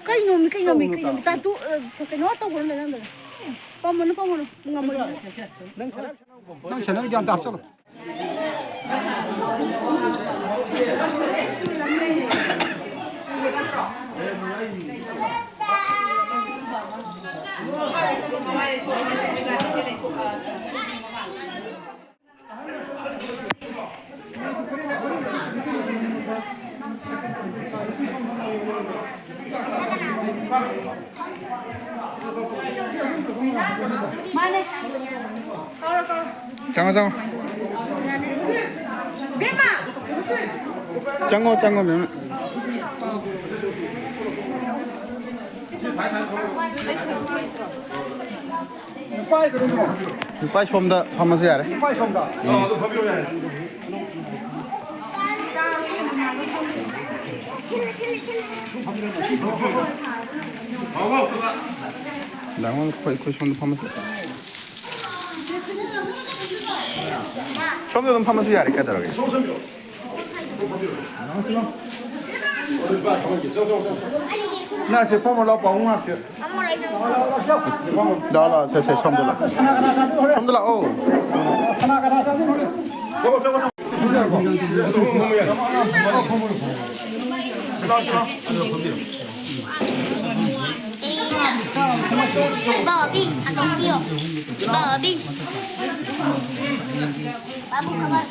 Cây nôm ta tu cái nó tao còn này nữa pom nó ngầm rồi nang chana jan tap chalo 장어 면 빨리 좀더 하면서 해야 돼. 빨리 좀 더. 너더 필요해. 나무 거의 좀더 하면서. 좀더 좀 하면서 해야 돼. 까다로게.那是帮我老保温啊去。나라 세세 처음 들라. 처음 들라. 오. 저거. Bobby, atau Kio? Bobby. Babu kabar.